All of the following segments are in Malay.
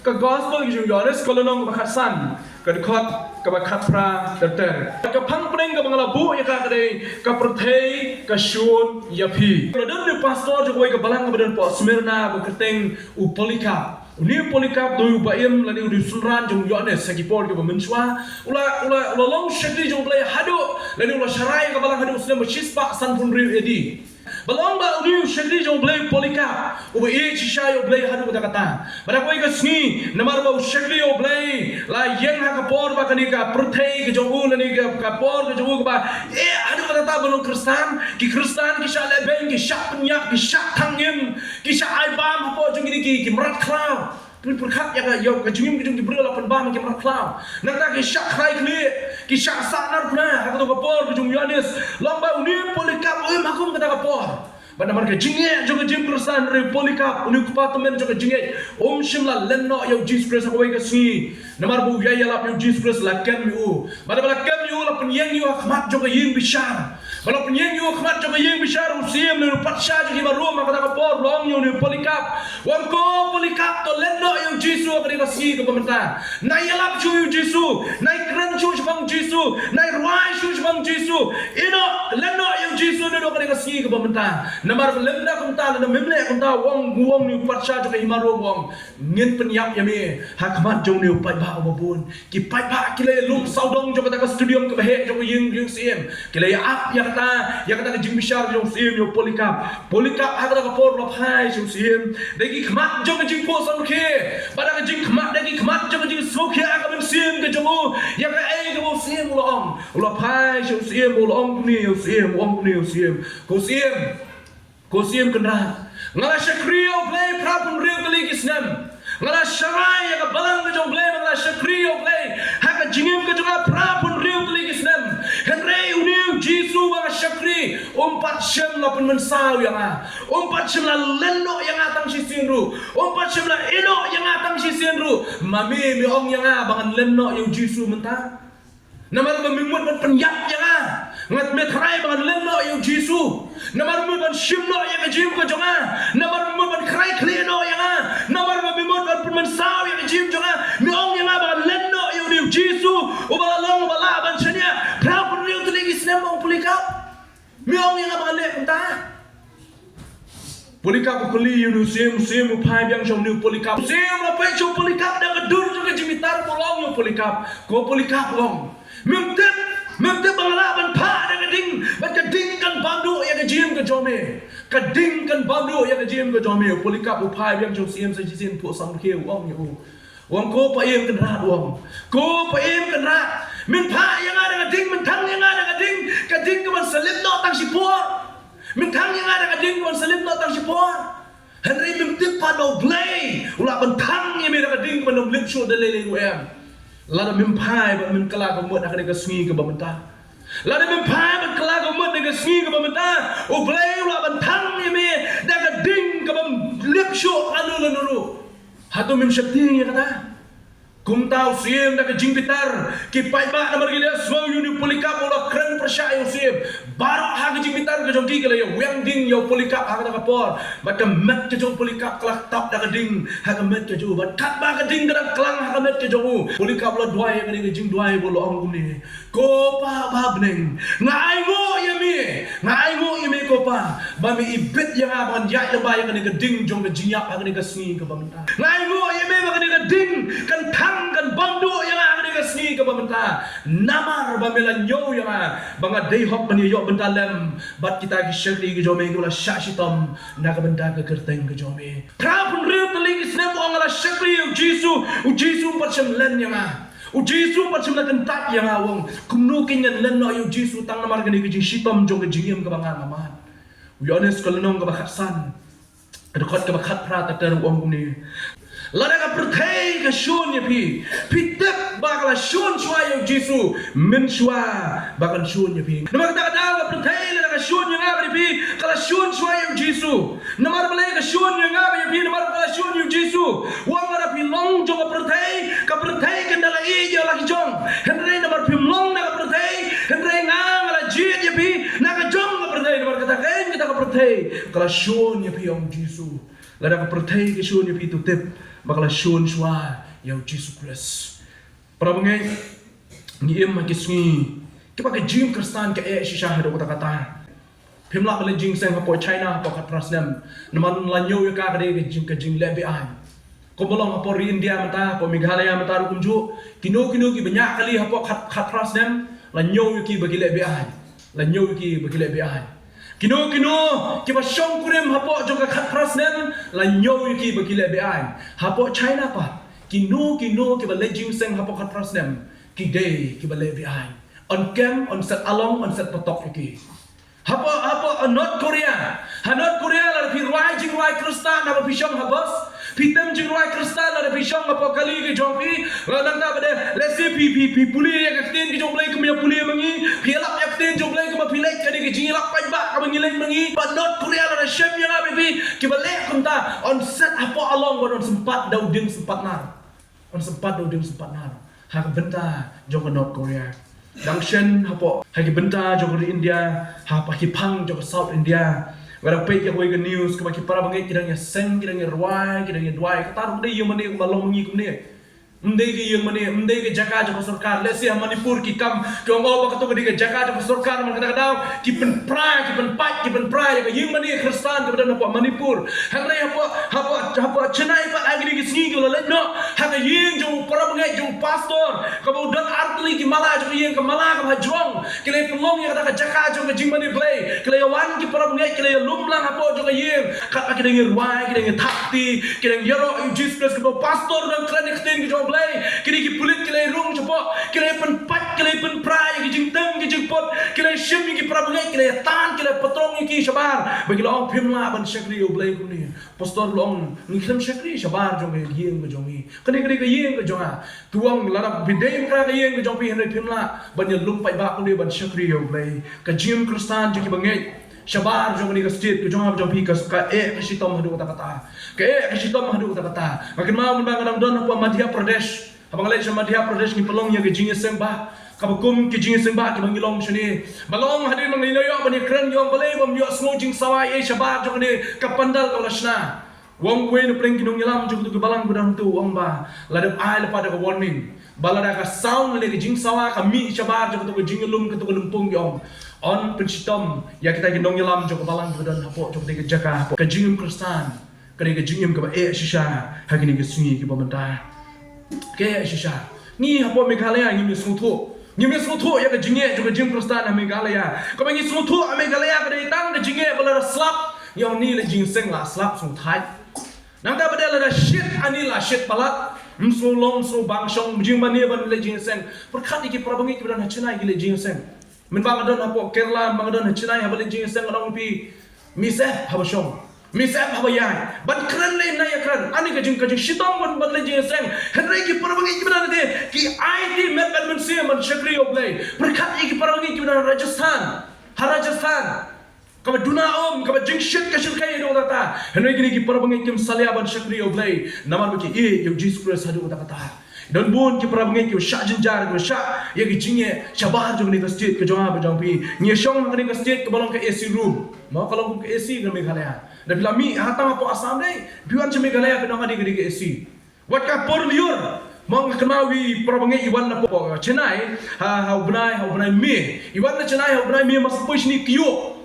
ka gospel ki jung Yohanes kolonong ka khasan ka khot ka ba khapra ter ka phang preng ka bangala bu ya ka dei ka prothei ka shun ya phi dan ni pastor jo ka balang ka dan po Smyrna ba keteng u Polycarp ni Polycarp do ba im la ni du sunran jung Yohanes sagi por ka ba menchwa ula long shakri jung play hadu la ni ula sharai ka balang hadu usne ma chispa san pun ri edi balong ba uni shakri jong blay Polycarp uba e chisha yo blay hadu kata bara koi ka sni namar ba shakri yo blay la yeng ha ka por ba kani ka prthei ka jong u ni ka por ka jong u ba e hadu kata balong kristan ki sha le beng ki sha penyak ki sha thangim ki sha ai bam po jong ni ki mrat klau perkhat ya ka yo ka jungim ki jong ki bro la pen bam ki mrat klau nata ki sha khai kli ki sha sanar puna ka to ka por ka jong Yohanes long ba uni Polycarp oi makum kata ka por bana marka jinge joga jim kristan re Polycarp uni department joga jinge shimla lenno yo Jesus Christ ko ka si namar bu ya yala yo Jesus Christ la kem yu bana bala kem yu la pen yeng yu khmat joga ying bishar bala pen yeng yu khmat joga ying bishar usiem ne patsha jogi maruma kata ka por long yo ni Polycarp wan ko Polycarp to lenno yo Jesus ka si ko pamenta na yala chu yo Jesus na kran chu bang Jesus na rwai chu bang Jesus ino lenno yo Jesus ne do ka si ko pamenta namar lemna kumta na memle kumta wong ni patsha jo kai maro wong ngin penyap yame hakmat jong ni pai ba obon ki pai ba kile lum saudong jo kata ka studium ke bahe jo ying sim kile ya ap ya kata ka jing bishar jo sim yo Polycarp hakata ka por lop hai jo sim degi khmat jo ka jing po sam ke pada ka jing khmat degi khmat jo ka jing sok ya ka ben sim ke jo ya ka ai ka bo sim lop hai jo sim lom ni yo sim wong ni yo sim ko sim kenra ngala shakriyo play prapun real kali kisnem ngala sharai ya ka balang ka jong play ngala shakriyo play haka jingim ka jong prapun real kali kisnem henre uniu jisu wa shakri umpat shem la pun mensau yang umpat shem la lenno yang atang si sinru umpat shem la ino yang atang si sinru mami mi ong yang bangan lenno yang jisu mentah namar memimut ban penyap yang ngat metrai bangan lenno yang jisu namar mu ban shimno yang jim ko jonga namar mu ban krai klino yang namar mu mimut ban pun saw yang jim jonga mi ong yang bangan lenno yang ni jisu ubala long bala ban chania pra pun riu tuli islam ong Polycarp mi ong yang bangan le kunta Polycarp ko li yu sim pai biang jong ni Polycarp sim la pai jong Polycarp da dur jo jimitar bolong yo Polycarp ko Polycarp long Memtep banglaban pa dengan ding, kading kan bandu yang kejim ke jome, kading kan bandu yang kejim ke jome. Polycarp upai yang jom sim sajisin pu sam ke wong yo, wong ko pa em kan rat wong, ko pa em kan rat. Min pa yang ada kading, min tang yang ada kading ke man selip no tang sipor, min tang yang ada kading ke man selip no tang sipor. Henry memtep pa no blay, ulah ban tang yang ada kading ke man no blip show delele wem. Lada mimpai bat min kala ko mod akade ka sungi ke bamenta lada mimpai bat kala ko mod de ka sungi ke bamenta o blay la ban thang ni me da ka ding ka bam lip show anu hatu mim shakti ya kata kumtau sim da ka jing pitar ki pai ba namar gile so uni Polycarp ola kren persya yo sim baru ha ka jing pitar ka jongki kala yo weng ding yo Polycarp ha ka por bat ka met ka jong Polycarp kala tap da ka ding ha ka met ka jo bat kat ba ka ding ka klang ha ka met ka jong Polycarp la duai ka ni jing duai bolo ong ni ko pa ba bneng ngai ngo yemi ko pa ba mi ibet yang aban ya ya ba ya ka ni ka ding jong ka jingyak ha ka ni ka sni ka ba menta ngai ngo yemi ba ka ni ka ding kan kan bandu yang ada di sini ke bamenta namar bamela nyo yang banga day hop mani yo bentalem bat kita ki shakti ki jome ki la shashitam na ka benda ka kerteng ke jome prapun real tali ki snem ongala shakti u jisu pachem len yang u jisu pachem la kentat yang awong kumno kinyan len no u jisu tang namar ka ni ki shitam jong ke jingim ka banga naman u Yohanes kolonong ka bakhasan kedekot ka bakhat pra ta ter wong ni lada ka perthai ka shun ya pi tep bakala shun shwa yo jisu min shwa bakal shun ya pi namar ta ka perthai lada ka shun ya ngabri pi kala shun shwa yo jisu namar balai ka shun ya ngabri pi namar kala shun yo jisu wang ada pi long jo ka perthai ka dala i yo lagi jong henry namar pi long na ka perthai henry ngang la jit ya pi na ka jong ka perthai namar kata ka perthai kala shun ya pi om jisu lada ka perthai ka shun ya pi tu tep bakal shun shwa yang Jesus Christ. Para bengai ngiem makisungi kita ke jim Kristan ke shisha hado kata-kata. Pimla bale jing seng hapo China hapo katrasnem naman lanyo ya ka kade ke jing lebe ai. Kombolong hapo ri India mata hapo Meghalaya mata rukunju kino ki banyak kali hapo katrasnem lanyo ki bagi lebe ai. Lanyo ki bagi lebe ai. Kino ki ba shong kurem hapo joka katrasnem lanyo ki bagi lebe ai. Hapo China pa kino ki ba le jing seng hapo katrasnem ki day ki ba lebe ai. On camp, on set along, on set potok iki. Apa North Korea la pi ruai jing ruai Kristan na pi shong habas. Pi tem jing ruai Kristan la pi shong apa kali ke jong pi. Nang ta bade let's say pi puli ya kakten ke jong play ke puli mangi. Pi lap ya kakten jong play ke pi lek ke jing lap pai ba ka mangi lek mangi. But North Korea la shem ya na pi ke ba lek kun ta on set apa along on sempat dauding sempat nar. On sempat dauding sempat nar. Hak benta jong North Korea. Dangshen hapo hagi benta jog di India hapa kipang jog South India garang pe ke hoi news ke baki para bangai kidang ya seng kidang ya ruai kidang ya duai kataru dei yang mane malong ngi kumne mdei ke yang mane mdei ke jaka jog sarkar lesi Manipur ki kam ke ngo ba kato ke jaka jog sarkar man kata daw ki pen pra ya yang mane Kristan ke badan hapo Manipur hangrai hapo Chennai pa agi ke singi ke la no haga yang jog para bangai jog pastor kamu dan artli ki mala jog yang ke mala ka hajong kile pelong ya kata jaka jog jing mane play kile wan ki para bangai kile lumlang hapo jog yang ka kidang ruai kidang thakti kidang yaro Jesus Christ ke pastor dan klan extend ki jog kini ki pulit kile rung cepo kile pen pat kile pen prai ki jing teng ki jing pot kile shim ki prabangai kile tan kile patrong ki shabar bagi long phimla ban shakri o blai kuni pastor long ni kham shakri shabar jong ge yeng ge jongi kani ke yeng ge jonga tuang larap bidei kra ge yeng ge jong pi henry phimla ban ye lum pai ba kuni ban shakri o blai ka jim Kristan ki bangai shabar jong ni ka state ke jong jong pi ka ka shitom hadu kata ka shitom hadu kata makin mau membang don apa Madhya Pradesh abang lai Madhya Pradesh ni pelong yang ke jing sembah kabakum ke jing sembah ke bangilong sini balong hadir mangiloyo bani kran yong balai bam yo smojing sawai shabar jong ni ka pandal ka lasna wong we no pleng kinong yalam jong tu balang budang tu wong ba ladap ai lepada ka warning balada ka sound le ke jing sawa ka mi shabar jong tu jing lum ke tu lumpung yong on pensitom ya kita kinong yalam jong balang budan hapo jong ke jaka ka jing Kristan kare ke jing ka ba shisha hagini ke sungi ke bamanta ke shisha ni hapo Meghalaya ngi sungtho ya ke jinge juga jing Kristan Meghalaya ko ngi sungtho Meghalaya ke tang ke jinge bala slap yang ni le jing seng la slap sung thai nang da badal da shit ani la shit palat mso long so bang shong jing ban ne ban le jing seng per khat ki prabangi ki dan hachina ki le jing seng min bang don hapo Kerala bang don hachina ya le jing seng long pi miseh habashong misap habayai ban kran le na ya kran ani ka jing shitong ban le jing seng henry ki parabangi ki bana de ki IT met man se man shakri oblay perkhat ki parabangi ki bana Rajasthan ka duna ka jing shit ka shirkai do data henry ki parabangi ki salia ban shakri oblay naman ki yo Jesus Christ hadu kata dan bun ki parabangi ki sha jinjar ki sha ya ki jinge shabah jong ni ka state ka jong ba jong pi ni shong ka ni ka state ka balong ka AC room mau kalau ka AC ka Meghalaya dan bila mi hatang apa asam deh biwan cemai galaya kena ngadi gede AC wat ka por liur mong kenawi prabangi iwan na po Chennai ha bunai mi iwan na Chennai ha bunai mi mas push ni kyo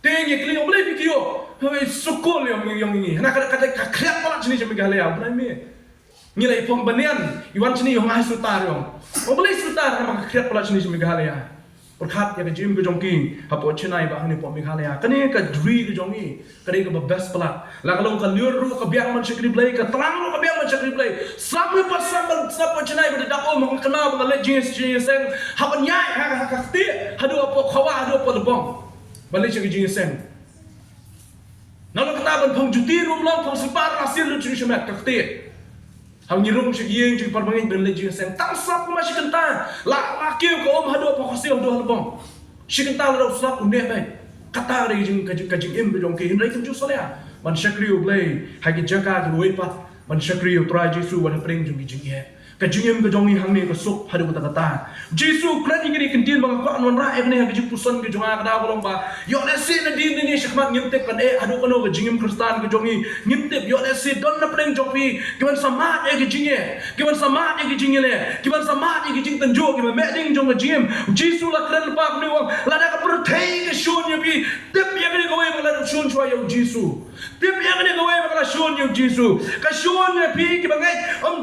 tengi kli oblai pi kyo hai sukol yang ini na kata kriat pala cini cemai galaya bunai mi nilai pom banian iwan cini yang ngai sutar yang oblai sutar na kriat pala cini cemai galaya perkhat ya ke jim ke jongki hapo Chennai ba ni po Meghalaya kani ka dri ke jongi kani ka best pala la kalau ka liur ru ka biang man shakri play ka terang ru ka biang man shakri play sampai pas sampai Chennai ba dako mo kana ba le jing seng hapan nyai ha ka ti hadu apo khawa hadu apo lebong ba le jing seng nalo kata ban phong juti rum long phong sipar rasil lu jing shemat ka ti hang nyirung shi yeng ji parbangi ben le jing seng tang sap ma shi kenta la kiu ko hadu apa khasi hadu halbong shi kenta la sap une bai kata re jing ka jing im be jong ke hin re kim ju solya man shakri oblay ha ki jaka ki wei pat มันชักรีอยู่ตรายเยซูวันเปร่งจงกิจเงี้ยกระจุยมกระจงนี้หังนี้ก็สุกหาดูกตากตาเยซูครั้งนี้กันตีนบางก็อันวันร้ายกันเนี่ยกระจุยปุสันกระจงอากระดาวลงบ่ายอดเสียนดีนี่ชักมัดยิ้มเต็มกันหาดูกันโนกระจุยมคริสตันกระจงนี้ยิ้มเต็มยอดเสียดอนนับเร่งจงพี่กี่วันสมาร์ทกระจุยเนี่ยกี่วันสมาร์ทกระจุยเนี่ยกี่วันสมาร์ทกระจุยตันโจกี่วันแม่ดิ้งจงกระจุยมเยซูละครั้งปากนี่ว่าละได้กับประเทศกระชวนเนี่ยพี่เต็มยังไงก็เว้ยมาละชวนช่วยเยซูเต็มยังไงก็เว้ยมาละชวนเยซูกระชวนเนี่ยพี่กี่วันไง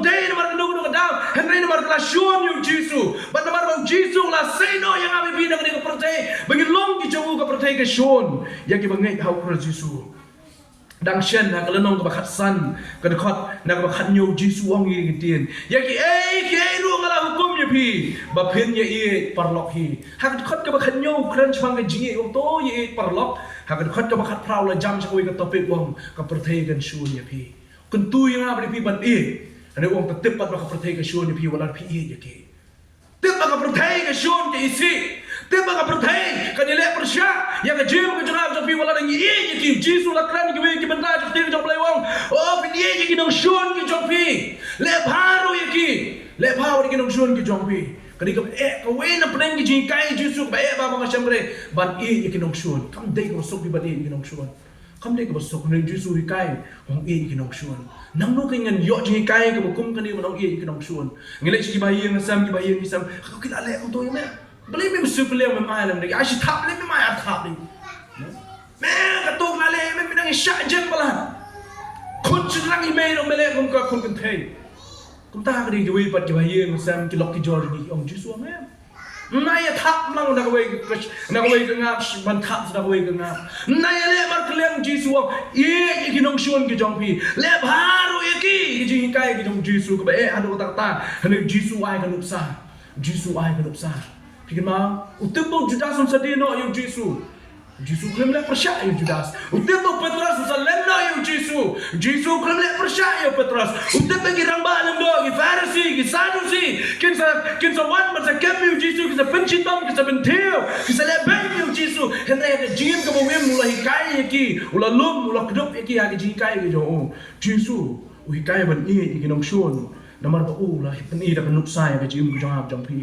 เดย์มากันดูกันดาวเห็นไหมมาละชวนเยซูบัดมาละเยซูละเซโนยังเอาไปพี่นักนี่กับประเทศบางทีลงกี่จงกับประเทศกระชวนยังกี่วันไงเขาพระเยซูดังเช่นนักเล่นน้องกับขัดสันกันขดนักกับขัดโยเยซูองยีกันเตียนยังกี่รู้งาละหุกุมยังพี่บัพเพนยังปารล็อกฮีหากขดกับขัดโยครั้งช่างกันจีองโตยังปารล็อกหากขดกับขัดพราวละจำชักไว้กับตัวเป็ดวงกับประเทศกันชวนยังพี่กันตู้ยังเอาไปพี่บันเออันนี้วงตัดติดปัดมากับประเทศกันชวนยังพี่วันละพี่ยังกี่ติดมากับประเทศกันชวนยังสิติดมากับประเทศกันยังเละประชายังกับจีมกันจงอาบจงพี่วันละยังยังกี่จีสุละครั้งยังกี่บรรดาจงตีจงเปลวงโอ้พี่ยังกี่น้องชวนกี่จงพี่เละพารุยังกี่เละพาวันกี่น้องชวนกี่จงพี่กันนี่กับกับเว้นนับเล่นกี่จีไก่จีสุกับบางมาชัมเร่บันยังกี่น้องชวนคำเด็กกับสุขพี่บันยังกี่น้องชวนคำเด็กกับสุขหนึ่งจีสุไก่ของยังกี่น้องชวนนังลูกยังเงินเยอะจีไก่กับกุ้มกันนี่มันน้องยังกี่น้องชวนเงี้ยเลยจีบายยังซ้ำจีบายยังซ้ำเขาคิดอะไรของตัวยังไงบลิไม่มาซื้อเปลี่ยนไม่มาเลยอาชีพทับเลยไม่มาทับเลยแม่กระตุกนั่นเลยไม่เป็นอะไรชาเจ็บปะล่ะคนชุดรังอีเมลไม่เล่นผมก็คนกันเทยผมตาก็ดีจะวิ่งปัดจะไปยืนแซมจะล็อกที่จอดีองจีสัวแม่นายทับนั่งนักเวกก็งับมันทับนักเวกก็งับนายเล่มันเคลี้ยงจีสัวยี่กินองชวนกิจองพี่เล่พารุยกี้จีนไก่กิจองจีสัวก็ไปฮันดูตาฮันดูจีสัวไอ้กันลุกซาจีสัวไอ้กันลุกซาพี่กันมาอุตบจุดาสนสดีโนยูจีสุเคลมเล่ประชายูจุดาสอุตบเปตรัสสเลนโนยูจีสุเคลมเล่ประชายูเปตรัสอุตบกิรังบาลันโดกิฟาริซีกิซาดูซีกินสวันมันจะเก็บยูจีสุกิจะเป็นชิตอมกิจะเป็นเที่ยวกิจะเล่เบนยูจีสุเห็นไหมกันจีมกับโมเวมมุลาฮิกายยกีอุลาลุมอุลากระดบยกีฮากิจีกายกิจงจีสุอุฮิกายวันนี้กินองชวนน้ำมันก็อู้ละเป็นอีดับนุกไซไปจีมกุจงอาบจงพี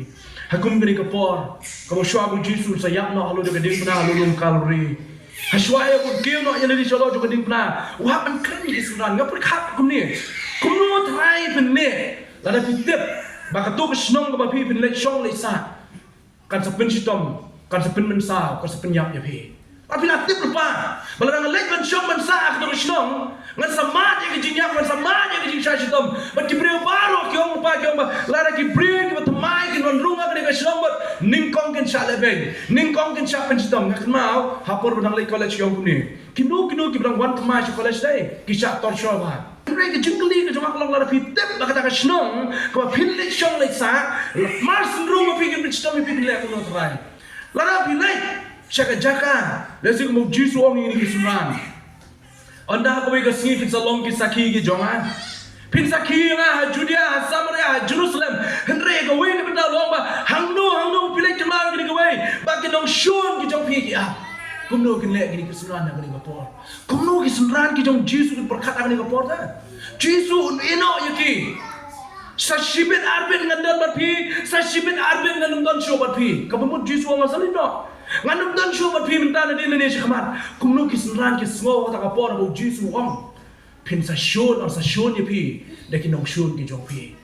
ฮักุมกันอีกปอร์ก็มาช่วยกุจีสุสยับเนาะฮัลโหลเด็กดิ้งพนาฮัลโหลลงแคลอรี่ฮัช่วยกุเกี่ยวเนาะยันเลยชะลอจุกดิ้งพนาว่ามันคลั่งอิสรานงับไปขับกุมนี่กุมโน้ตไทยเป็นเนี่ยแล้วได้พิจิตรบางกระตุกสนองกับพี่เป็นเล็กช่องเล็กซ่าการสปินชิตอมการสปินมันซาวการสปินยับอย่าพี่tapi latih lupa, malah ngelek mencium mensak atau senang, ngan semat yang kejinyak, ngan semat yang kejing saya sitom, berkibriu baru kiong pa, lara kibriu kita temai kita runga kita senang ber, ningkong kita saya lebih, ningkong kita saya pencitom, ngan mau, hapor benang lek college kiong kuni, kinu kita wan temai si college day, kisah torsho bah. Mereka jengkeli ke cuma kalau lara pitep, lah kata senang, kalau pilih siang lek sa, mars runga pikir pencitom pikir lek kuno terai, lara pilih. Jaka, lesi ko Jesu ang ini kisuran. Anda ko ikasngi pinsalong kisaki ki jonga. Pinsaki nga Judea, Samaria, Jerusalem. Henry ko wi ni long ba hangno pilay jama ni ko wi. Bakit nong shun ki jong pi ya. Kumno kin le ki kisuran na ni ko por. Kumno kisuran ki jong Jesu ki berkat ni ko por ta. Jesu ino yaki. Sa shibit arbin ngandan batpi, sa shibit arbin ngandan show batpi. Kabumut Jesu ang asalin no. Nganum dan show bat pin tan di Indonesia kamat kumnu kisran kis ngo ta kapor bo Jesu om pin sa shon or sa shon ye pi de ki nong shon ki jong pi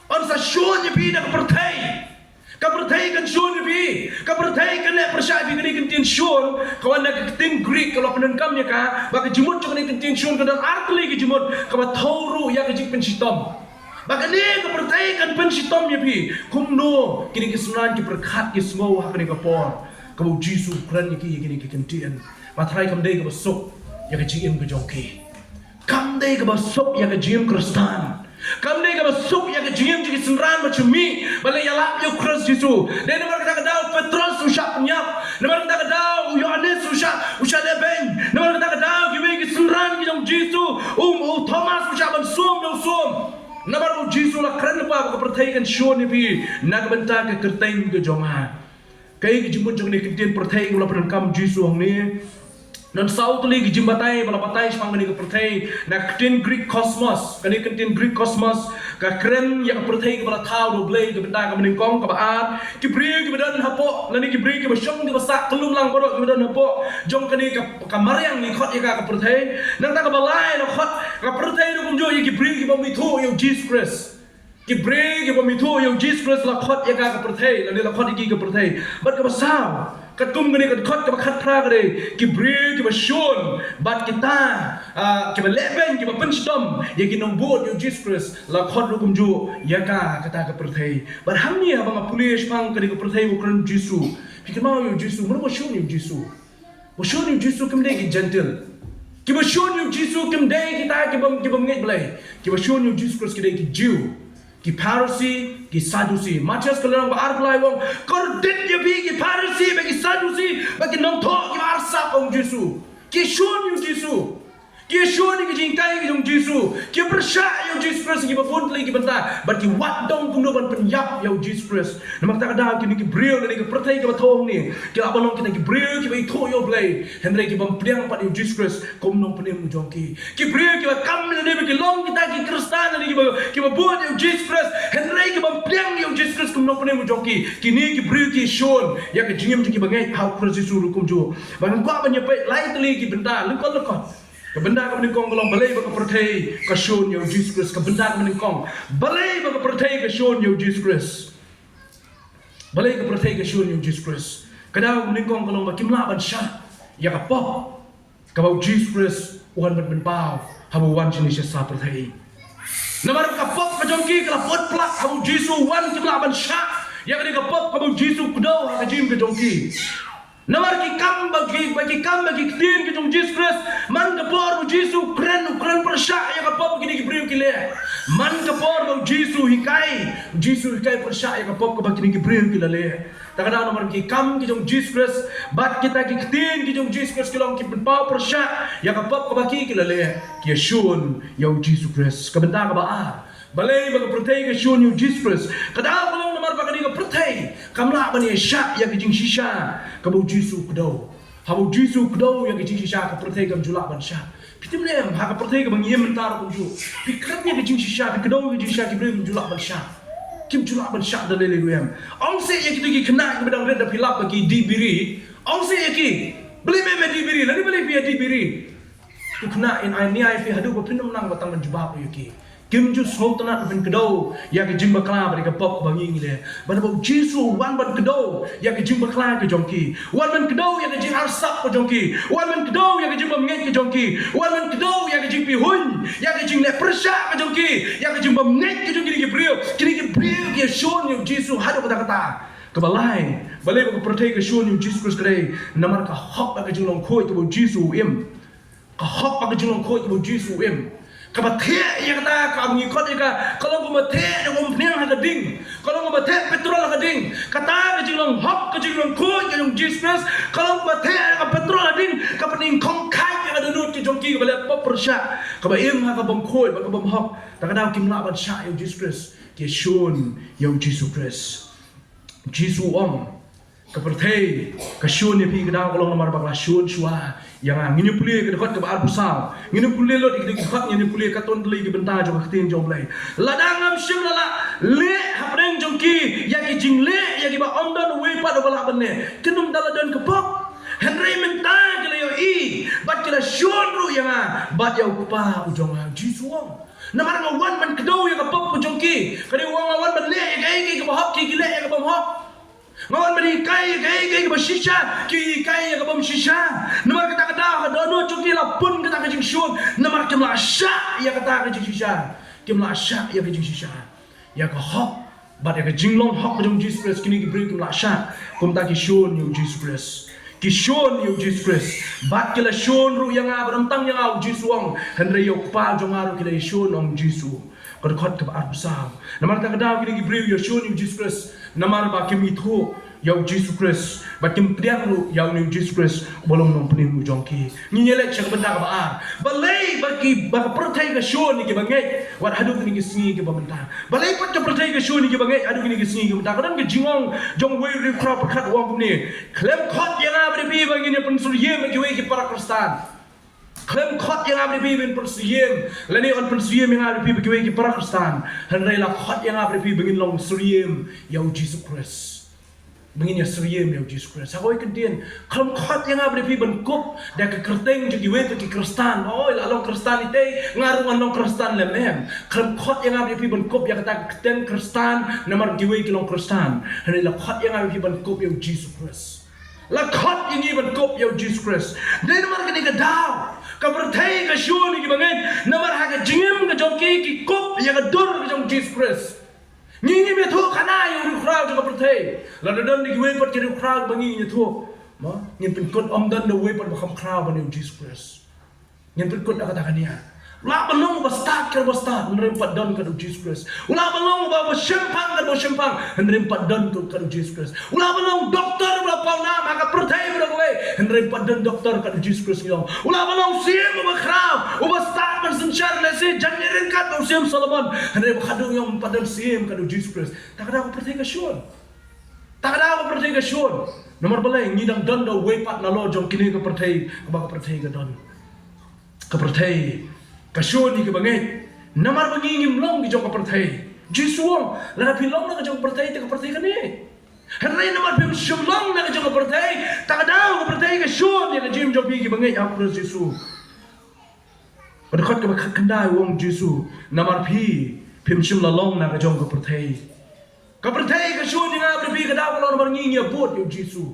on sa shon ye pi da ka perthai kan shon ye pi ka perthai kan le persya pi kan tin shon kawan nak tin Greek kalau penengkam ya ka ba ka jumut kan tin shon kan artli ki jumut ka ba thoru ya ka jik pen sitom ba ka ne ka perthai kan pen sitom ye pi kumnu kini kisran ki berkat kis ngo ha kan kapor kamu Jesu kran yaki kentian matrai kamdei ka basok ya ka jim ka jongki kamdei ka basok ya ka jim Kristan kamdei ka basok ya ka jim ji senran macumi bale ya lap yo Kris Jesu dan nomor kata daw Petrus usap penyap nomor kata daw Yohanes usap leben nomor kata daw ki senran ki jong Jesu Thomas usap ban som nomor Jesu la kran pa ka perthai kan shon ni pi nagbenta ka kerteng ka jonga kay gijumon jong ni kintin perthai ulah penengkam Jesu ang ni non sau tuli gi jimbatai bala batai spang ni ke perthei na tin Greek cosmos kani tin Greek cosmos ka kren ya ke perthei ke bala thau do blei ke benda ka mening kong ka baat ki bri ki bedan hapo lani ki bri ki basong ki basak kelung lang bodok ki bedan hapo jong kani ka mariang ni khot ya ka perthei nang ta ka balai no khot ka perthei do kum jo ki bri ki bami thu yo Jesus Christ ki bri ki bami thu yo Jesus Christ la khot ya ka perthei lani la khot ki ka perthei bat ka basau kat kum gani kat khot ka khat pra gade ki bri ki bashon bat kita ki ba leben ki ba pensdom ya ki nom bod yo Jesus Christ la khot lu kum ju ya ka kata ka perthei bat ham ni abang pulis pang kani ka perthei bu kran Jesus pikir mau yo Jesus mo shon yo Jesus mo shon yo Jesus kum dei ki gentle ki ba shon yo Jesus kum dei kita ki bam ngai blai ki ba shon yo Jesus Christ ki dei ki Jew ki Pharisee ki Sadducee Matius kalang ba arklai wong kor dit ye bi ki Pharisee ba ki Sadducee ba ki nom tho ki arsa ong Jesus ki shon yo Jesus ki shon ki jingkai ki jong Jesus ki persha yo Jesus Christ ki ba fun li ki banta ba ki wat dong kum do ban penyap yo Jesus Christ namak ta da ki ni ki brio ni ki perthai ki ba thong ni ki la balong ki ki brio ki ba tho yo blai henry ki bam priang pat yo Jesus Christ kom nong penem jong ki brio ki ba kam ni ni ki long kita ki Kristan ni ki ba buat yo Jesus Christ henry ki bam priang yo Jesus Christ kom nong penem jong ki ni ki brio ki shon ya ki jingem ki ba ngai how Christ Jesus kum jo ba ngwa ba nyepe lai tli ki benda lekon ka benda ka meningkong golong balai ba ka perthei ka shon yo Jesus Christ ka benda ka meningkong balai ba ka perthei ka shon yo Jesus Christ balai ka perthei ka shon yo Jesus Christ kada meningkong golong ba kimla ban sha ya ka pop ka ba Jesus Christ wan ban pau habu wan jenis sa perthei namar ka pop ka jongki ka pot plak habu Jesus wan kimla ban sha ya ka pop ka ba Jesus kudo ka jim ka jongki namar ki kam bagi tin ki jong Jesus Christ man ka por bu Jesus kren persha ya ka pop ki brio ki le man ka por bu Jesus hikai persha ya ka pop ka bagi ki brio ki le ta kana namar ki kam ki jong Jesus Christ bat kita ki tin ki jong Jesus Christ ki long ki pa persha ya ka pop ka bagi ki le ki shun ya Jesus Christ ka benda ka ba balai ba ka perthei ka shun yo Jesus Christ kada ko long namar ba ka perthei kamla ba ni sha ya ki jing shisha ka bu Jesus kudo habu Jesus kudo ya ki jing shisha ka perthei ka jula ban sha pitim le ha ka perthei ka bang yem mentar ko ju pikratnya ki jing shisha ki kudo ki jing shisha ki bre jula ban sha kim jula ban sha da le le yem ong se ya ki kena ki bedang red da pilap ba ki dibiri ong se ya ki beli me dibiri lani beli pi dibiri tu kena in ai ni ai fi hadu ba pinam nang batang jubab yo ki kim ju so tanat ben kedo ya ke jimba kla ba ke pop bangi le ba ba Jesus wan ban kedo ya ke jimba kla ke jongki wan ban kedo ya ke jing arsap ke jongki wan ban kedo ya ke jimba ngai ke jongki wan ban kedo ya ke jing pi hun ya ke jing le persha ke jongki ya ke jimba ngai ke jongki ke brio ke shon yo Jesus hadu kata ke balai ba ke perthei ke shon yo Jesus Christ kre namar ka hok ba ke jing long khoi ke bo Jesus im ka hok ba ke jing long khoi ke bo Jesus im kabat the ya kata ka bunyi kot ya kalau ko mathe ko mniang ha gading kalau ko mathe petrol ha gading kata ka jinglong hok ka jinglong ko ka jong Jesus kalau ko mathe ka petrol ha ding ka paning kong khai ka danut ki jongki ka bale pop persha ka ba im ha ka bom khoi ba ka bom hok ta ka daw kim la ban sha yo Jesus ki shon yo Jesus ka perthei ka shon ni pi ka daw ko long namar ba shon shwa yang ngini puli ke dekat ke bar pusau ngini puli lot ke dekat ngini puli ka ton deli ke benta jo ka tin jo blai ladangam shim lala le hapreng jongki ya ki jing le ya ki ba ondon we pa do bala benne kinum daladon ke pok henry menta ke yo I bat kila shon ru yang bat ya pa ujong jisuang namar ngawan man kedo ya ka pok jongki kadi wang wan ban le ya ke ba hok ki le ya ka bom hok ngawan beri kai ke shisha ki kai ke bom shisha namar kata ka dono cuki la pun kata ka jing shun namar kem la sha ya kata ka jing shisha kem la sha ya ka jing shisha ya ka hok bat ya ka jing long hok ka jing Jesus Christ kini ki beri kem la sha kum ta ki shun yo Jesus Christ ki shun yo Jesus Christ bat ki la shun ru yang abram tang yang au Jesus wong henry yo pa jong aru ki la shun om Jesus ko khot ka ar busam namar ta ka daw kini ki beri yo shun yo Jesus Christ namar ba kimi tho yau Jesus Christ ba kim priang lu yau ni Jesus Christ bolong nong pening mu jongki ni nyelek chak benda ba balai ba ki ba perthai ka shon ni ki bangai war hadu ni ki singi ki ba benda balai pat ka perthai ka shon ni ki bangai hadu ni ki singi ki benda kadang ki jingong jong wei ri krap khat wang ni klem khot yang a abripi bangin yang pensuriyem bagi wei para Kristen. Klaim khot yang abripi ben pensuriyem, lani on pensuriyem yang abripi bagi wei para Kristen. Henry la khot yang abripi bangin long suriyem yau Jesus Christ. Bangin ya suriyem yau Jesus Christ. Aku ikan klaim khot yang abripi ben kup dah ke kerteng jadi wei bagi Kristen. Oh, la long Kristen itu ngarung long Kristen lem. Klaim khot yang abripi ben kup yang kata kerteng Kristen namar bagi wei long Kristen. Henry la khot yang abripi ben kup yau Jesus Christ. La khot yang iban kup yau Jesus Christ. Dia namar kini ke daw. Kapertai ka syuni ki bangin namar ha ka jingim ka jongki ki kup ya ka dur ka jong Jesus Christ. Ngingi me thu kana yu crowd ka kapertai. La dan ni we pat ki crowd bangi ni thu. Ma ngin pin kot om dan the we pat bakam crowd ban Jesus Christ. Ngin pin kot kata kania. Ula balong ba start ka ba start nrem pat dan ka Jesus Christ. Ula balong ba syempang ka ba syempang nrem pat dan ka Jesus Christ. Ula balong doktor ba pa na ma ka pertai ba ko nrem pat dan doktor ka Jesus Christ yo. Ula balong siem ba crowd ba start ban sanchar le se janirin ka ba siem Solomon nrem khadung yom pat dan siem ka Jesus Christ. Takada ko pertai ka syun. Takada ko pertai ka syun. Nomor balai ngidang dan do we pat na lo jong kini ka pertai ka pertai ka dan. Ka pertai kasyoni ke bangai namar bangi ngimlong di jong kapertai jisuang la pilong na jong kapertai te kapertai kani henry namar bim shumlong na jong kapertai takadaw kapertai kasyoni ka jim jong pi bangai aku Yesu padakot ka bakandai wong Yesu namar pi pim shumlalong na jong kapertai kasyoni nga pi kadaw lo namar ngi abot yung Yesu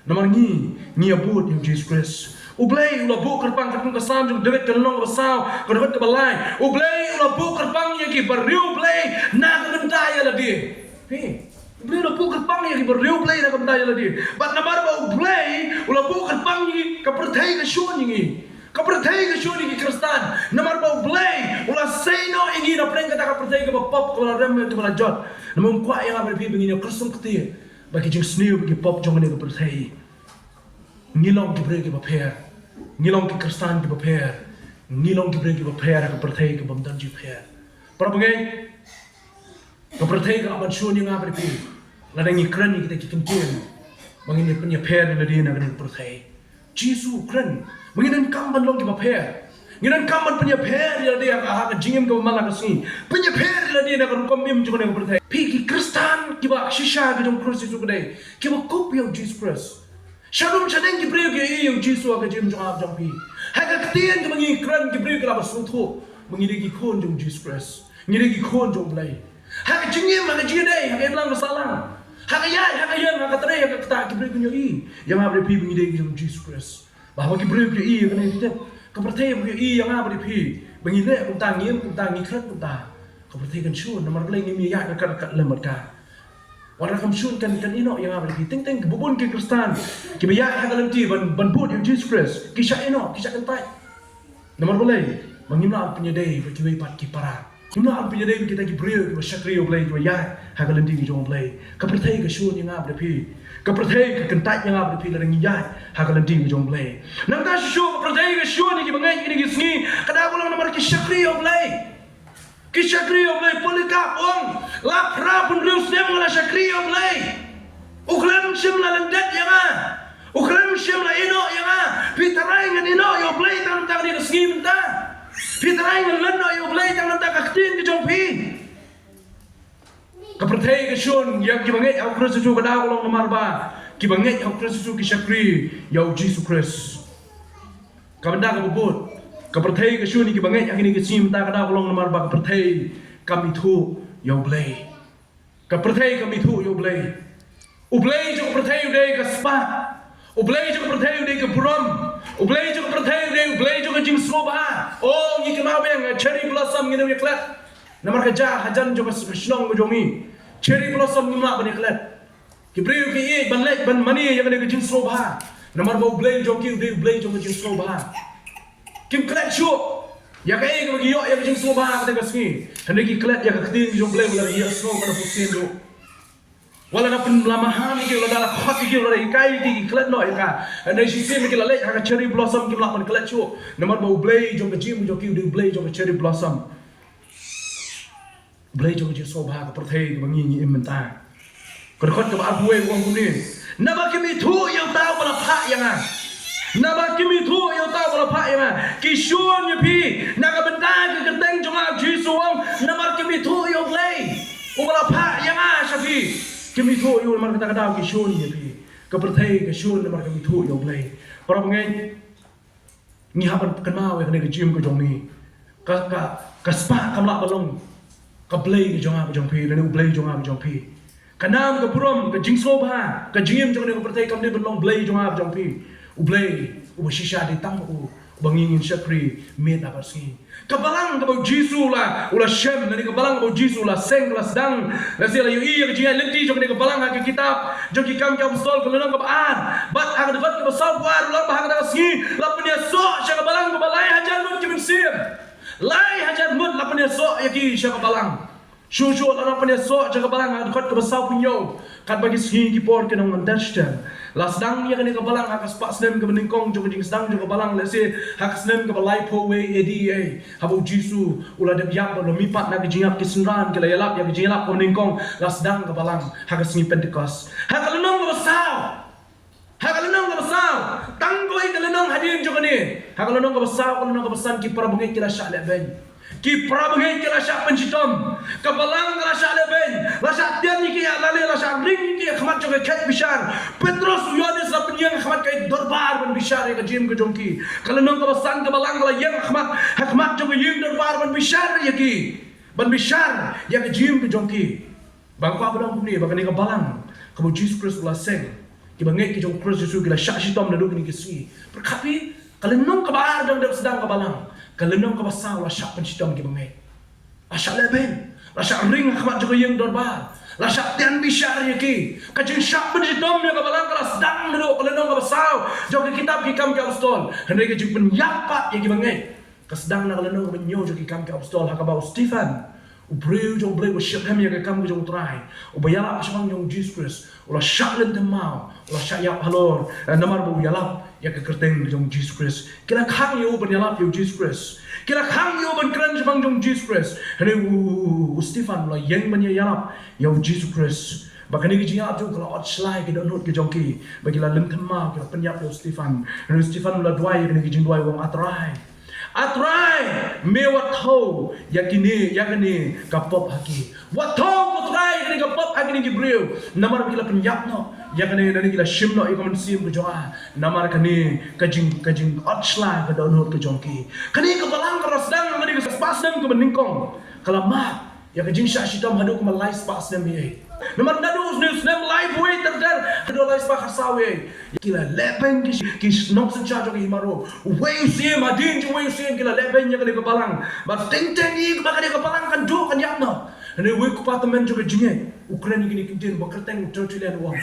namar ngi abot yung Jesus Christ. Ublay ula bu kerpang kerpang kesam jung dewek kenong besau kerot kebalai. Ublay ula bu kerpang yang ki beriu blay na kebentai la di. Pi. Ublay ula bu kerpang yang ki beriu blay na kebentai la di. Bat namar ba ublay ula bu kerpang yang kapertai ke syun yang kapertai ke syun yang Kristen. Namar ba ublay ula say no ingi na preng kata kapertai ke pop kala rem tu kala jot. Namung kwa yang apa pi begini Kristen ketia. Bagi jung sniu bagi pop jong ne kapertai. Ngilong ki breki baper ngilong ki Kristen ki baper ngilong ki breki baper ka perthai ki bamdan ji per para bangai ka perthai ka aban shoni nga pre pi la dangi kran ni kita ki kentin bangin ni punya per ni dia na kan perthai Jesu kran bangin nan kamban long ki baper nginan kamban punya per ya dia ka jingim ka mala ka si punya per la dia na kan komim ju ka perthai pi ki Kristen ki ba shisha ki jong Kristus ku dai ki ba kopi of Jesus Christ. Shalom chadeng ki priyo ki yung Jesus ka jim jong ab jong pi. Haga ktian ki mangi kran ki priyo ka ba sutho. Mangi ki khon jong Jesus Christ. Ngi ki khon jong blai. Haga jingim haga jidai haga lang masalang. Haga yai haga yan haga tre haga kta ki priyo ki yang abre pi mangi ki jong Jesus Christ. Bahwa ki priyo ki ka ne tep. Ka perthai ki yang abre pi. Mangi ne kum ta ngiem kum ta ngi krat kum ta. Ka perthai kan shun namar blai ngi mi ya ka lemat ka. Orang kamsun kan ino yang apa lagi ting bubun ke Kristen kibayak hagalan ti ban bud yang Jesus Christ kisah ino kisah kentai nomor boleh mengimla penyedai berkiwai pat ki para imla penyedai kita ki brio ki syakrio boleh kibayak hagalan ti ki jong boleh kapertai ke syun yang apa pi kapertai ke kentai yang apa pi larang yai hagalan ti ki jong boleh nang ta syu kapertai ke syun ki bangai ini ki sngi kada ulang nomor ki syakrio boleh kisah kriyo play polikap ong lapra pun riu sem ngala syakriyo play ukran sem la landet yang ukran sem la ino yang pitarai ngan ino yo play tang tang di kesngim ta pitarai ngan leno yo play tang tang kaktin ke jompi kapertai ke syun yang kibanget au Kristus ka daw long nomar ba kibanget au Kristus ki syakri yau Jesus Christ kabanda ka bubut kapertai ke syuni ki bangai akini ke sim ta kada kolong nomor ba kapertai kami thu yo blai kapertai kami thu yo blai ublai jo kapertai udai ka spa ublai jo kapertai udai ka buram ublai jo kapertai udai ublai jo ka jim soba oh ngi ke ma beng cherry blossom ngi ne klat nomor ka ja hajan jo ka snong go jomi cherry blossom ngi ma ba ne klat ki priu ki ban lek ban mani yang ne ka jim soba nomor ba ublai jo ki udai ublai jo ka jim soba kim klet shu ya kai ke bagi yo ya ke semua bah kata kasih hendak klet ya ke tin jom blai wala ya so kana fusin do wala na pun lamahan ke wala dala khot ke wala kai ki klet no ya ka hendak sisi ke la le ka cherry blossom kim la pun klet shu namar bau blai jom ke jim jo ki blai jom ke cherry blossom blai jom ke so bah ka perthai ke bangi ni imenta ko khot ke ba buai wong ni Naba kimi thu yêu tao bala pha yang ah. Naba kimi thu yêu tao bala pha yang ah. Kishun ye pi naga benda ke keteng jonga Jisu ong naba kimi thu yêu lei. Ubala pha yang ah sapi. Kimi thu yêu mar kata kata kishun ye pi. Keperthai kishun naba kimi thu yêu lei. Para pengen ni hapan kenal ke jim ke jong ni. Ka spa kamla balong. Ka blei ke jonga ke jong pi dan blei jonga ke jong pi. Kanam ke purom ke jingso ba ke jim jong ni ke pertai kam ni belong blei jong ab jong pi u blei u shisha di tang u bangin shakri met apa si ke balang ke bau Jisu la ula shem ni ke balang ke bau Jisu la seng la sedang la sia la yu i ke jia lenti jong ni ke balang ke kitab jong ki kam ke apostol ke lenong ke baan bat ha ke dekat ke besar buar la ba ha ke si la punya so sha ke balang ke balai hajar mut ke sim lai hajar mut la punya so ya ki sha ke balang Shushu orang punya sok jaga balang ada kat kebesar punyo kat bagi segi kipor kena understand las dang dia kena kebalang hak sepak senem ke beningkong juga jing sedang juga balang lese hak senem ke balai po we eda habu Jisu ulah de biak lo mipat nak jingap ke sunran ke layalap ya jingap ke beningkong las dang ke balang hak segi Pentecost hak lenong ke besar hak lenong ke besar tanggoi ke lenong hadirin juga ni hak lenong ke besar kipar bengi kila syak leben ki prabangai kila syak pencitom kabalang kila syak leben la syak tian ni ki lale la syak ring ni ki khamat joge khat bishar Petrus Yohanes la penyang khamat kai darbar ban bishar ke jim ke jongki kalau nong kabasan kabalang la yang khamat joge ying darbar ban bishar ya ki ban bishar ya ke jim ke jongki bang pa badang ni bagani kabalang kabu Jesus Christ la seng ki bangai ki jong Christ Yesus kila syak sitom la duk ni ki si perkapi kalau nong kabar dang sedang kabalang kalau nong kabasau la syak pencitom ki bangai la syak leben la syak ring khamat joge ying darbar la syak tian bishar ya ki ka jing syak pencitom ya kabalang kala sedang duduk kalau nong kabasau joge kitab ki kam ki apostol hendak ki jing penyapat ya ki bangai ka sedang na kalau nong menyo joge kam ki apostol hakabau Stephen ubreu jong bleu syak ham ya ka kam jong trai ubayala pasang jong Jesus Christ ula syak len temau ula syak ya halor namar bu yalap ya ke kerteng jong Jesus Christ kila khang yo ban yalap yo Jesus Christ kila khang yo ban kran jang jong Jesus Christ hene Stephen la yang ban yalap yo Jesus Christ bakani ki jingap jong kala ot slai ke donut ke jongki bagi la len temau kila penyap yo Stephen hene Stephen la duai ke jing duai wong atrai mewat tau yakini kapop haki wat tau atrai yakini kapop haki ni Gibril namar bila penyap no yakini nani bila shimno ikam sim ke jonga namar kani kajing otshla ke donut ke jongki kani ke balang ke rasdang ngani ke spasdam ke beningkong kalamat ya kajing syashitam hadu ke malai spasdam ye namar nadu snem live way ter hadu live spa khasawe kila leben ki nok sen charge ke himaro way sim adin way sim kila leben ya ke balang ba teng i ke bakade ke balang kan do kan yapno ne we ku patamen juga jinge Ukraine gini kintin ba kerteng tertulen wong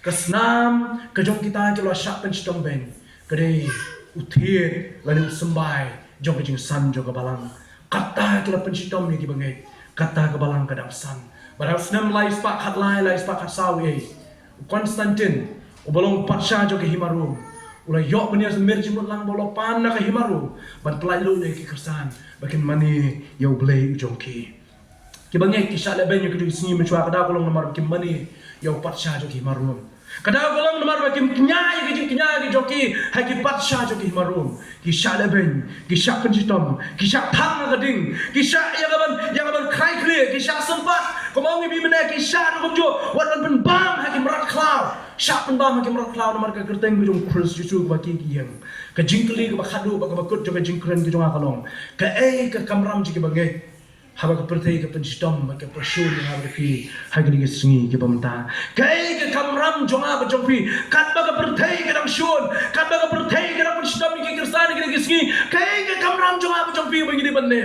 kesnam kejong kita kilo syak pencitom ben kede uthir lani sembai jong kejing san jong ke balang kata kila pencitom ni ki bangai kata ke balang kadang san barang senam lai spak khat lai spak khat sawi Konstantin ubalong patsha jo ke himaru ula yok benia semer jimut lang bolo pan na ke himaru ban pelai lu ki kersan bakin mani yo blei jongki ki bangai ki sha leben yo ki sini menchua kada bolong nomor ki mani yo patsha jo ke himaru kada bolong nomor bakin knya ki joki ha ki patsha jo ke himaru ki sha leben ki sha penjitom ki sha thang na gading ki sha yang ban khai clear ki sha sempat komong ibi mena ki sha no jo wan ban bang ha ki merat cloud sha ban bang ha ki merat cloud nomor ka kerteng bi jong Christ Yesus ba ki yang ka jingkli ka khadu ba ka kut jo ka jingkren ki jong akalong ka ka kamram ji ki bangai haba ka perthai ka penjitom ba ka pershul ha ba ki ha ki singi ki bamta ka kamram jong ba jong pi kat ba ka perthai ka dang shun kat ba ka perthai ka dang penjitom ki kirsan ki singi ka kamram jong ba jong pi ba ki banne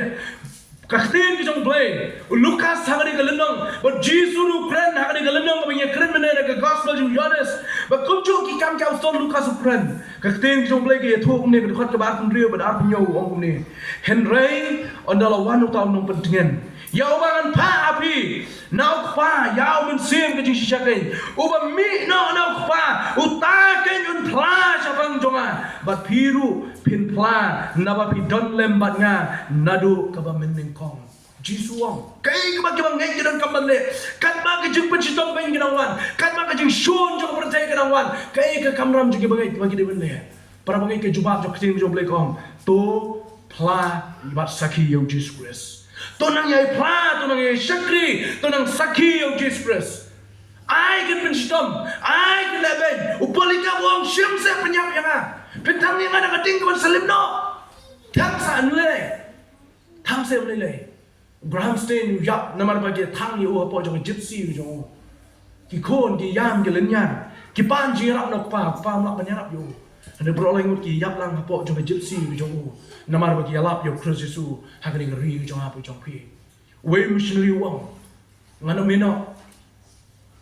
kaktin ki jong blay Lukas hagani galenong but Jesus Ukraine hagani galenong ba ya kren mena ka gospel ju Yohanes ba kumjo ki kam ka uston Lukas Ukraine kaktin ki jong blay ki thuk ne ka khat ka ba kun rio ba ar pinyo ong kum ne Henry ondala wanu taw nong pentingan yaw bangan pa api nau pa yaw men sim ka jing shishakai uba mi no pa utaken un pla shabang jonga but piru pin pla naba pi don lembat nga nadu ka ba meneng kong Jisuang kai ka ba ngai kidan kamale kan ba ka jing jing pensitom bang ginangwan kat maka jing shun jo percaya ginangwan kai ke kamram jo bagi dia benda para bagi ke jubab jo keting jo blek om to pla ibat sakhi yo Jesus Christ to nang yai pla to nang yai sakri to nang sakhi yo Jesus Christ ai ke pensitom ai ke leben upalika wong syem se penyap yang pentang yang ada keting ke salim no thang sa anle thang se le Graham Stain yap namar bagi thang yu apa jong gypsy jong ki kon ki yam ki lenyan ki pan ji rap nok pa mak penyarap yu ane beroleh ngut ki yap lang apa jong gypsy jong namar bagi alap yu Christ Yesu hagani ngeri jong apa jong pi we missionary wong ngano mino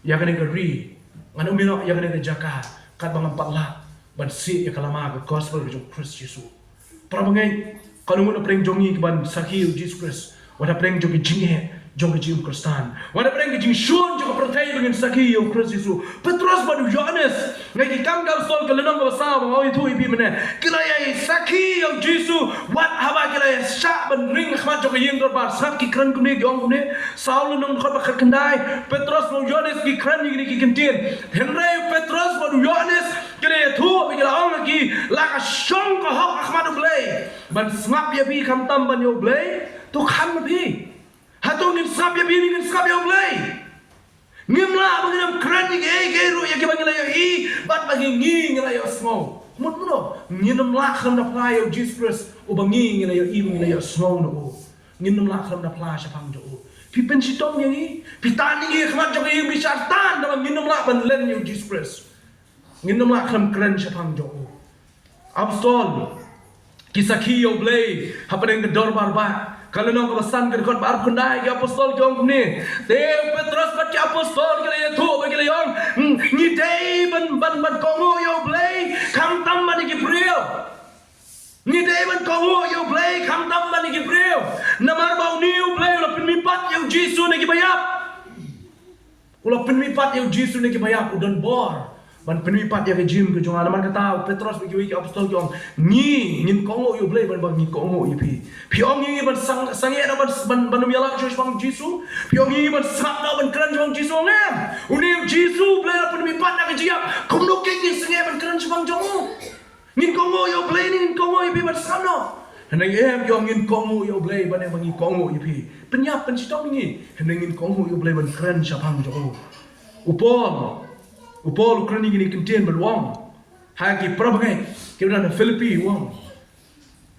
ya gani ngeri ngano mino ya gani jaka kat bang 4 lak ban si ya kalama ke gospel jong Christ Yesu para bangai kalau ngut preng jongi ban sakhi Jesus Christ wada preng jogi jinghe jogi jim Kristan wada preng jing shun jogi percaya dengan sakhi yo Kristus Yesu Petrus badu Yohanes ngai kam gam sol kelenong ba sa ba itu ibi mene kila ya sakhi yo Yesu wat haba kila ya sha ban ring khmat jogi yeng dor bar sak ki kran kumne gong kumne saul nong khot ba khandai Petrus badu Yohanes ki kran ni ki kentin henry Petrus badu Yohanes kila ya thu bi kila ong ki la ka shong ko hok khmat blai ban smap ya bi kham tam ban yo blai tu kham bi hatong nim sab ya bi nim sab ya blai ngimla bangam kran ni ge ru ya ke bangila yo i bat bagi ngi ngila yo smo mut muno nginam la kham na pla yo Jesus Christ o bangi ngila yo i ngila yo smo no nginam la kham na pla sha phang jo pi pen si tom yang i pi tan ni khmat jo i bi sha tan da nginam la ban len yo Jesus Christ nginam la kham kran sha phang jo apostol kisaki yo blai hapadeng ke dor barba kalau nong kebesan ke dekat bar kundai ke apostol ke orang ni Deo Petrus kat ke apostol ke ya tu bagi le yang ni dei ban kongo yo blai kam tam ban ki brio ni dei ban kongo yo blai kam tam ban ki brio namar bau ni yo blai lo pin mi pat yo Jesus ni ki bayap ulo pin mi pat yo Jesus ni ki bayap udon bor ban penwipat ya ke gym ke jonga namar kata Petrus bagi wiki apostol ke ong ni ngin kongo yo blai ban bagi kongo yo pi ong ni ban sang ya ban miala Josh bang Jesu pi ong ni ban sap na ban kran jong Jesu ngam uni Jesu blai la penwipat na ke jiap kondo ke ni sange ban kran bang jong ngin kongo yo blai ni ngin kongo yo ban sam no henang em yo ngin kongo yo blai ban bagi kongo yo penyap pen sitong ni henang ngin kongo yo blai ban kran bang jong Upol Ukraini gini kentien berwang, hagi prabangai kita na Filipi wang,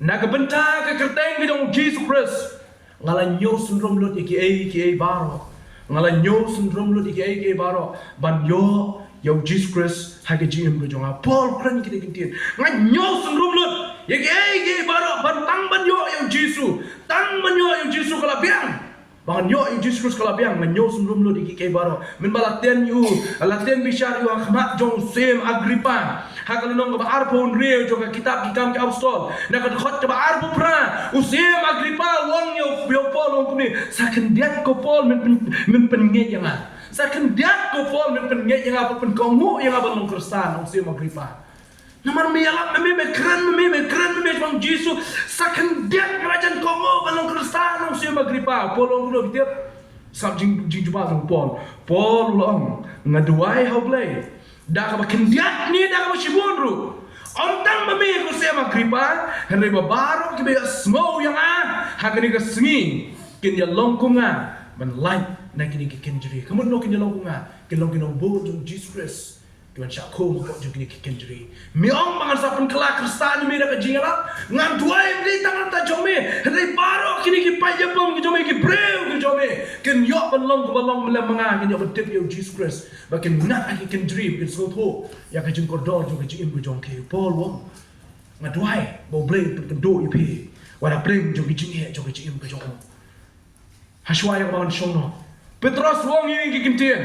naga benta ke kerteng bidong Jesus Christ, ngalan nyo sundrom lut iki baro, ngalan nyo sundrom lut iki baro, ban yo Jesus Christ hagi jim berjonga, Paul Ukraini gini kentien, ngalan nyo sundrom lut iki baro, ban tang ban yo Jesus, tang ban yo Jesus kalabiang. Bangan yo Jesus Christ kalabiang menyo sebelum lo di kay baro men balatian yu latian bisyar yu khmat jong sem Agripa hakal nong ba arpon rio jong kitab kikam ke apostol na kad khot ba arpo pra usem Agripa wong yo Paul wong kuni sakendiat ko Paul men penget yang sakendiat ko Paul men penget yang apa pen komu yang apa nong Kristen usem Agripa namar meyalap meme keren bang Jesus saken dia kerajaan Kongo balong Kristen nong siapa Agripa polong dulu dia sab jing jumpa nong Paul long ngaduai how play dah ka kendiat ni dah ka sibunru ontang meme ko siapa Agripa henry babaru ke be small yang hakani ka sengi kin ya longkunga ban light na kini ke kenjuri kamu no kin ya longkunga kin bo jong Jesus Christ Tuan syakho mokok juga ni kenjuri. Miong bangan sapun kelak Kristen mi dak jingala ngam duai beli tangan ta jome. Hei baro kini ki paya bom ki jome ki breu ki jome. Ken yo balong mele manga ken yo betip yo Jesus Christ. Bakin nak ki kenjuri ken sotho ya ka jing kordor juga jing bu jong ke Paul wong. Ngaduai bo blei pen do ipi. Wala prem juga jing he juga jing bu jong. Haswa ya bangan shono. Petrus wong ini ki kentien.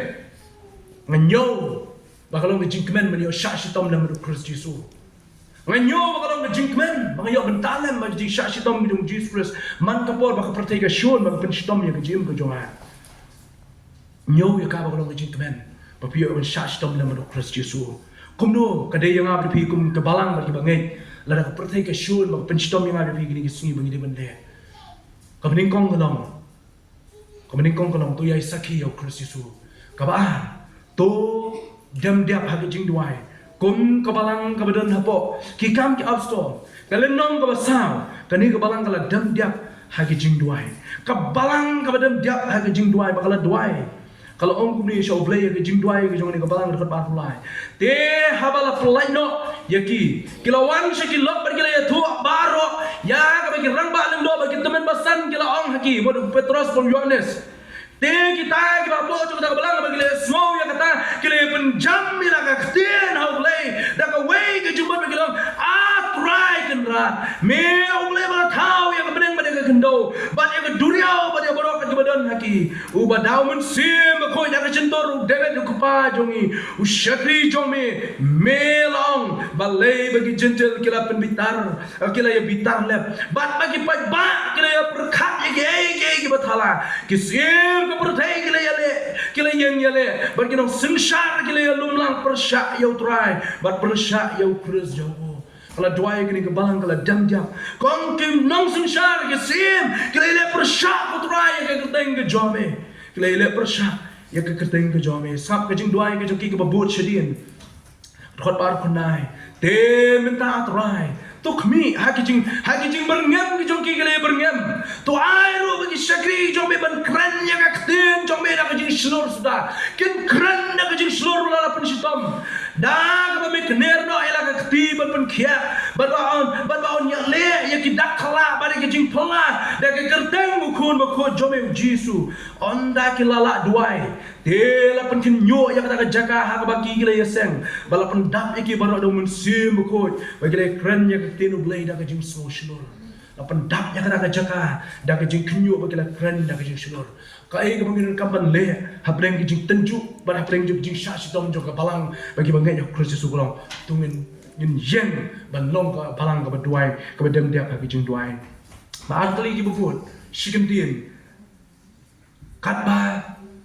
Nganyo bakalong ngejingkemen man yo syashitom na madu Christ Jesus. Nganyo bakalong ngejingkemen mga yo bentalan ma jing syashitom midong Jesus Christ man kapor baka pertega syon baka penshitom ya kejim ko jonga. Nyo ya ka bakalong ngejingkemen papiyo man syashitom na madu Christ Jesus. Kumno kadai yang abri pi kum kebalang bagi bangai lada ka pertega syon baka penshitom yang abri pi gini gisungi bangi de bende. Kabening kong kalong tu yai sakhi yo Christ Jesus. kabaan to dem dia hagi jing duai kum kabalang kabadan hapo ki kam ki upstore kalen nong kabasau kani kabalang kala dem dia hagi jing duai kabalang kabadem dia hagi jing duai bakala duai kalau ong kumni show play hagi jing duai ki jong ni kabalang dekat bar fulai te habala fulai no yaki kilawan shakilok berkila ya tu baro ya kabagi rang ba lendo bagi temen basan kila ong hagi mod Petrus pun Yohanes te kita ki bapo jo kita kabalang bagi le small ya kata kile penjam mila ka kten how play da ka way ke jumbat bagi long try kan ra me ogle ba thau ya ka beneng ba de kendo ba de duriao ba de borok ka badan haki u ba daun sim ko ya ka chentor de ku pa jongi u shakri jome me long ba le bagi gentle kila pen bitar kila ya bitar lep ba bagi pa ba kila ya perkhat ya ge ba thala ki sim ka perthai kila yang ya le bagi no sinshar kila ya lumlang persha ya try ba persha ya krus jo kalau doa yang ini kebalang kalau jam kong kim nong singshar ke sim kila ile persyak putra yang ke keteng ke jome kila ile persyak yang ke keteng ke jome sap ke jing doa yang ke joki ke babut shadin khot bar kunai te minta atrai to kmi haki jing berngem ke joki kila berngem to airu bagi syakri jome ban kran yang ke keteng jome dak jing slur sudah kin kran dak jing slur la pen sitam dah kami kener no ela ka kti ban pen khia ban baon ya le ya ki dak khala ba ke jing phala da ke kerteng mu khun ba kho jome jisu onda ki lala duai te la pen kin nyo ya kata jaga ha ba ki gile yeseng bala pen dap ki baro do mun sim ba kho ba gile kren ya ke tinu blai da ke jing social la pen dap ya kata jaga da ke jing knyo ba gile kren da ke jing shulur kai ke mungkin kampan le habreng ke jing tenju ba habreng jing sha sidom jo ka balang bagi bangai ya Kristus ukulong tungin yin yen ban long ka balang ka baduai ka badem dia ka jing duai ba atli ki bufut shikendin kat ba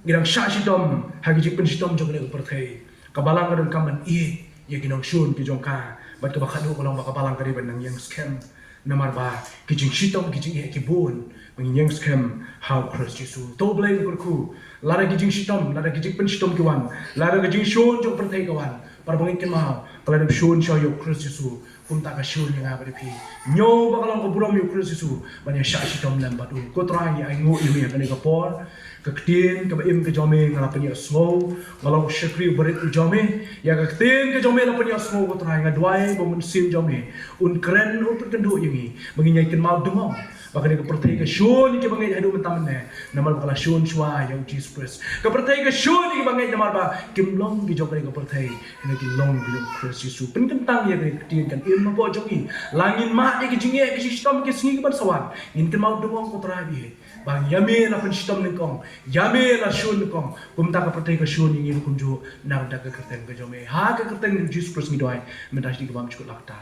girang sha sidom hagi jing pen sidom jo ka perthai ka balang ka kampan i ye ginong shun ki jong ka bat ka bakhadu ukulong ba ka balang ka riban nang yang scam namar ba ki jing sidom ki jing ki bun menginyang scam how Christ Jesus to blame kurku lara gijing shitom lara gijing pen shitom kiwan lara gijing shon jong pertai kawan para bangin ken mau kalau dem shon show yo Christ Jesus pun tak ka shon yang apa depi nyo bakalang ko burom yo Christ Jesus banya sha shitom lam batu ko try ai ngo imi ka ni ka por ka ktin ka im ka jome ngala penya slow ngalang shakri berit jome ya ka ktin ka jome la penya slow ko try ngadwai bomun sim jome un kren un penduk yimi menginyai ken mau dengong bakal ke pertai ke shon ke bangai hadu mentamne namal bakal shon shwa yang Jesus Christ ke pertai ke shon ke bangai namal ba kimlong ki jok ke pertai ini ki long bi Christ Jesus pen kentang ya ke tin kan im po joki langin ma ke jinge ke sistem ke singi ke bersawan in ke mau dong ko trabi bang yame la pen sistem ningkong yame la shon ningkong kumta ke pertai ke shon ini kunju nang da ke kerten ke jome ha ke kerten Jesus Christ ni doai mentas di ke bam cukup lakta